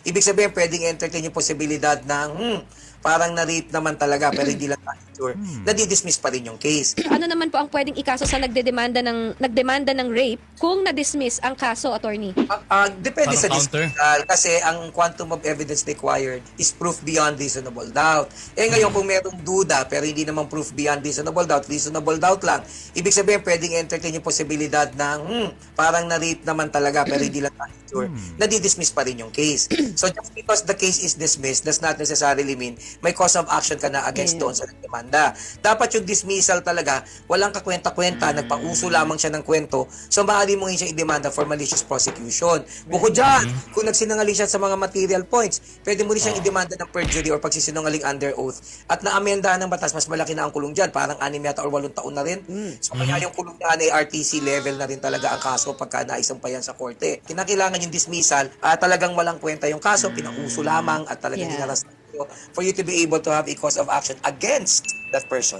Ibig sabihin, pwedeng entertain yung posibilidad ng parang na-rape naman talaga pero hindi lang tayo sure. Nadi-dismiss pa rin yung case. Ano naman po ang pwedeng ikaso sa nagdemanda ng rape kung na-dismiss ang kaso, attorney? Depende Parang sa counter? dismissal kasi ang quantum of evidence required is proof beyond reasonable doubt. Ngayon kung merong duda pero hindi naman proof beyond reasonable doubt lang, ibig sabihin pwedeng entertain yung posibilidad ng parang na-rape naman talaga pero hindi lang tayo sure. Nadi-dismiss pa rin yung case. So just because the case is dismissed does not necessarily mean may cause of action ka na against doon sa nagdemanda. Dapat yung dismissal talaga, walang kakwenta-kwenta, nagpauso lamang siya ng kwento, so maaari mo siya i-demanda for malicious prosecution. Bukod dyan, kung nagsinungaling siya sa mga material points, pwede mo rin siyang i-demanda ng perjury or pagsisinungaling under oath. At na-amendahan ng batas, mas malaki na ang kulong dyan, parang 6 yata or 8 taon na rin. So kaya yung kulong niya ay RTC level na rin talaga ang kaso pagka naisampayan sa korte. Kinakailangan yung dismissal, talagang walang kwenta yung kaso, pinauso lamang at talagang hinaras for you to be able to have a cause of action against that person.